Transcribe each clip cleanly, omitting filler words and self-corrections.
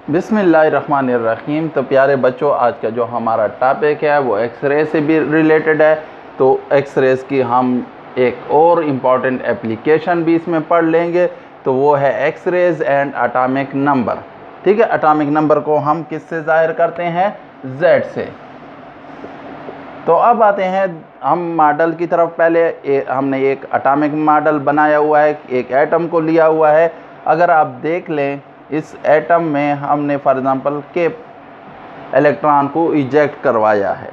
बिस्मिल्लाहिर्रहमानिर्रहीम। तो प्यारे बच्चों, आज का जो हमारा टॉपिक है वो एक्सरे से भी रिलेटेड है। तो एक्सरेज की हम एक और इम्पॉर्टेंट एप्लीकेशन भी इसमें पढ़ लेंगे, तो वो है एक्सरेज एंड एटॉमिक नंबर। ठीक है, एटॉमिक नंबर को हम किससे ज़ाहिर करते हैं? Z से। तो अब आते हैं हम मॉडल की तरफ। पहले हमने एक एटॉमिक मॉडल बनाया हुआ है, एक एटम को लिया हुआ है। अगर आप देख लें, इस एटम में हमने फॉर एग्ज़ाम्पल के इलेक्ट्रॉन को इजेक्ट करवाया है।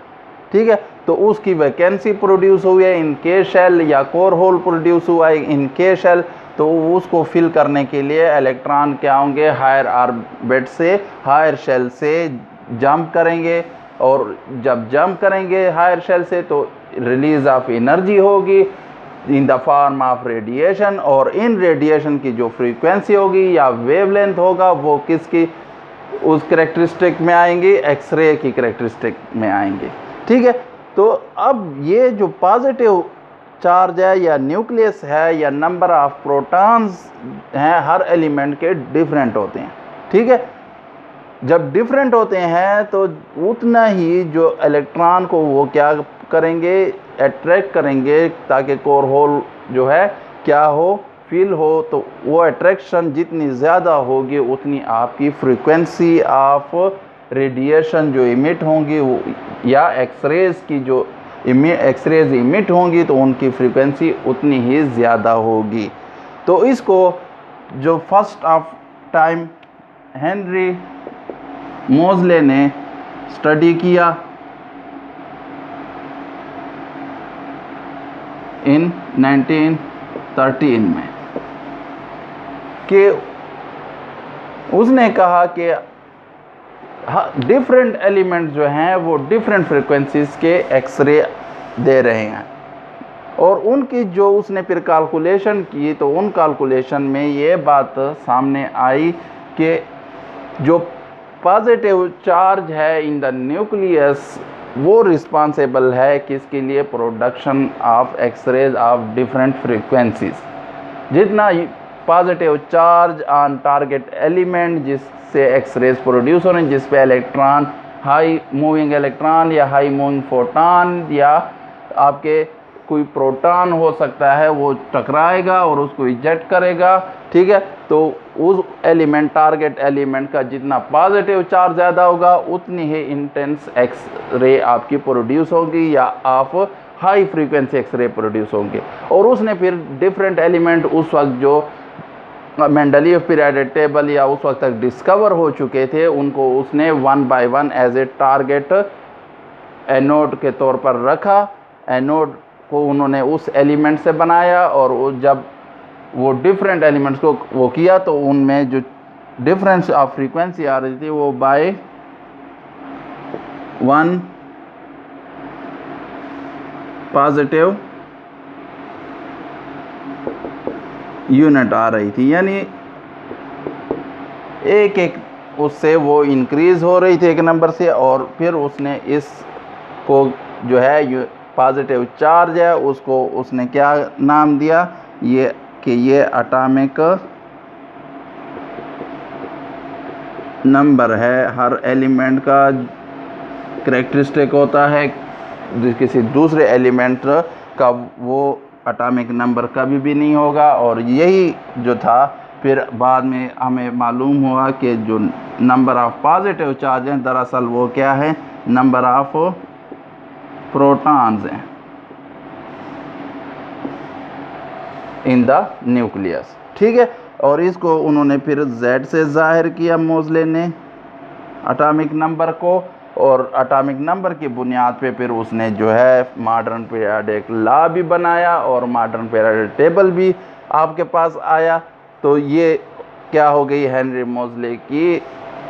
ठीक है, तो उसकी वैकेंसी प्रोड्यूस हुई है इन के शेल, या कोर होल प्रोड्यूस हुआ है इन के शेल। तो उसको फिल करने के लिए इलेक्ट्रॉन क्या होंगे? हायर ऑर्बिट से, हायर शेल से जंप करेंगे, और जब जंप करेंगे हायर शेल से तो रिलीज ऑफ एनर्जी होगी in the form of radiation. और इन रेडिएशन की जो फ्रीक्वेंसी होगी या वेवलेंथ होगा वो किसकी उस करेक्टरिस्टिक में आएंगी? एक्सरे की करेक्टरिस्टिक में आएंगे। ठीक है, तो अब ये जो पॉजिटिव चार्ज है या न्यूक्लियस है या नंबर ऑफ प्रोटॉन्स हैं, हर एलिमेंट के डिफरेंट होते हैं। ठीक है, जब डिफरेंट होते हैं तो उतना ही जो इलेक्ट्रॉन को वो क्या करेंगे? अट्रैक्ट करेंगे, ताकि कोर होल जो है क्या हो? फील हो। तो वो अट्रैक्शन जितनी ज़्यादा होगी उतनी आपकी फ्रीक्वेंसी ऑफ रेडिएशन जो इमिट होंगी या एक्सरेज की जो एक्सरेज इमिट होंगी तो उनकी फ्रीक्वेंसी उतनी ही ज़्यादा होगी। तो इसको जो फर्स्ट ऑफ टाइम हेनरी मोज़ले ने स्टडी किया इन 1913 में, कि उसने कहा कि डिफरेंट एलिमेंट जो हैं वो डिफरेंट फ्रीक्वेंसीज के एक्सरे दे रहे हैं। और उनकी जो उसने फिर कैलकुलेशन की तो उन कैलकुलेशन में ये बात सामने आई कि जो पॉजिटिव चार्ज है इन द न्यूक्लियस वो रिस्पॉन्सिबल है किसके लिए? Production of X-rays of different frequencies. जितना positive charge on target element जिससे एक्सरेज प्रोड्यूस हो रहे हैं, जिस पे इलेक्ट्रॉन, हाई मूविंग इलेक्ट्रॉन या हाई मूविंग फोटॉन या आपके कोई प्रोटॉन हो सकता है, वो टकराएगा और उसको इजेक्ट करेगा। ठीक है, तो उस एलिमेंट, टारगेट एलिमेंट का जितना पॉजिटिव चार्ज ज़्यादा होगा उतनी ही इंटेंस एक्स रे आपकी प्रोड्यूस होगी या आप high frequency X ray produce होंगे। और उसने फिर डिफरेंट एलिमेंट उस वक्त जो मेंडलीव पीरियोडिक टेबल या उस वक्त तक डिस्कवर हो चुके थे उनको उसने one by one as a target anode के तौर पर रखा। एनोड को उन्होंने उस एलिमेंट से बनाया, और जब वो डिफरेंट एलिमेंट्स को वो किया तो उनमें जो डिफरेंस ऑफ फ्रीक्वेंसी आ रही थी वो बाय 1 पॉजिटिव यूनिट आ रही थी, यानी एक एक उससे वो इंक्रीज़ हो रही थी एक नंबर से। और फिर उसने इसको जो है पॉजिटिव चार्ज है उसको उसने क्या नाम दिया? ये कि ये एटॉमिक नंबर है। हर एलिमेंट का करेक्टरिस्टिक होता है, किसी दूसरे एलिमेंट का वो एटॉमिक नंबर कभी भी नहीं होगा। और यही जो था फिर बाद में हमें मालूम हुआ कि जो नंबर ऑफ पॉजिटिव चार्ज हैं दरअसल वो क्या है? नंबर ऑफ प्रोटॉन्स हैं इन द न्यूक्लियस। ठीक है, और इसको उन्होंने फिर Z से ज़ाहिर किया मोज़ले ने एटॉमिक नंबर को। और एटॉमिक नंबर की बुनियाद पे फिर उसने जो है मॉडर्न पीरियोडिक लॉ भी बनाया और मॉडर्न पीरियोडिक टेबल भी आपके पास आया। तो ये क्या हो गई? हेनरी मोज़ले की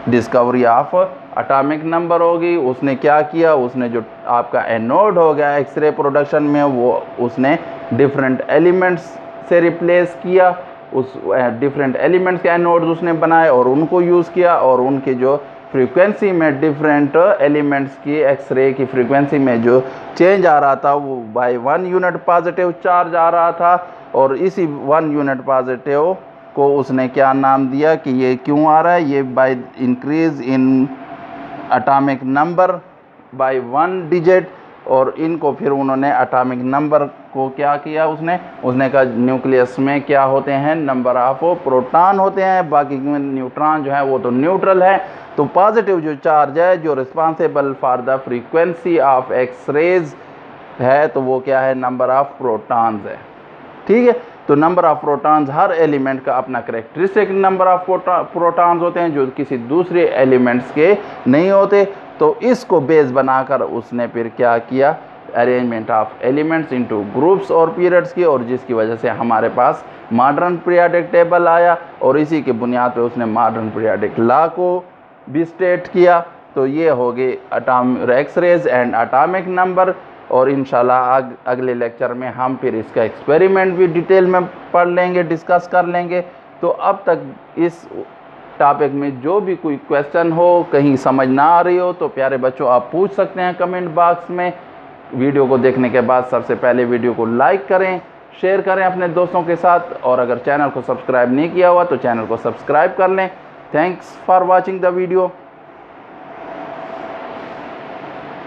डिस्कवरी ऑफ एटॉमिक नंबर हो गई। उसने क्या किया? उसने जो आपका एनोड हो गया एक्सरे प्रोडक्शन में वो उसने डिफरेंट एलिमेंट्स से रिप्लेस किया। उस डिफरेंट एलिमेंट्स के एनोड्स उसने बनाए और उनको यूज़ किया, और उनकी जो फ्रीक्वेंसी में डिफरेंट एलिमेंट्स की एक्सरे की फ्रीक्वेंसी में जो चेंज आ रहा था वो बाय 1 यूनिट पॉजिटिव चार्ज आ रहा था। और इसी 1 यूनिट पॉजिटिव को उसने क्या नाम दिया कि ये क्यों आ रहा है, ये by increase in atomic number by 1 digit. और इनको फिर उन्होंने एटॉमिक नंबर को क्या किया, उसने कहा न्यूक्लियस में क्या होते हैं, नंबर ऑफ प्रोटॉन होते हैं, बाकी में न्यूट्रॉन जो है वो तो न्यूट्रल है। तो पॉजिटिव जो चार्ज है जो responsible for the frequency of X rays है, तो वो क्या है, नंबर ऑफ प्रोटॉन्स है। ठीक है, तो number of protons her element का अपना करेक्टरिस्टिक नंबर ऑफ प्रोटॉन्स होते हैं जो किसी दूसरे एलिमेंट्स के नहीं होते। तो इसको बेस बनाकर उसने फिर क्या किया, arrangement of elements into groups और पीरियड्स की, और जिसकी वजह से हमारे पास मॉडर्न पीरियोडिक टेबल आया, और इसी के बुनियाद पे उसने मॉडर्न पीरियोडिक लॉ को भी स्टेट किया। तो ये हो गए X rays and atomic number. और इंशाल्लाह अगले लेक्चर में हम फिर इसका एक्सपेरिमेंट भी डिटेल में पढ़ लेंगे, डिस्कस कर लेंगे। तो अब तक इस टॉपिक में जो भी कोई क्वेश्चन हो, कहीं समझ ना आ रही हो, तो प्यारे बच्चों आप पूछ सकते हैं कमेंट बॉक्स में। वीडियो को देखने के बाद सबसे पहले वीडियो को लाइक करें, शेयर करें अपने दोस्तों के साथ, और अगर चैनल को सब्सक्राइब नहीं किया हुआ तो चैनल को सब्सक्राइब कर लें। Thanks for watching the video.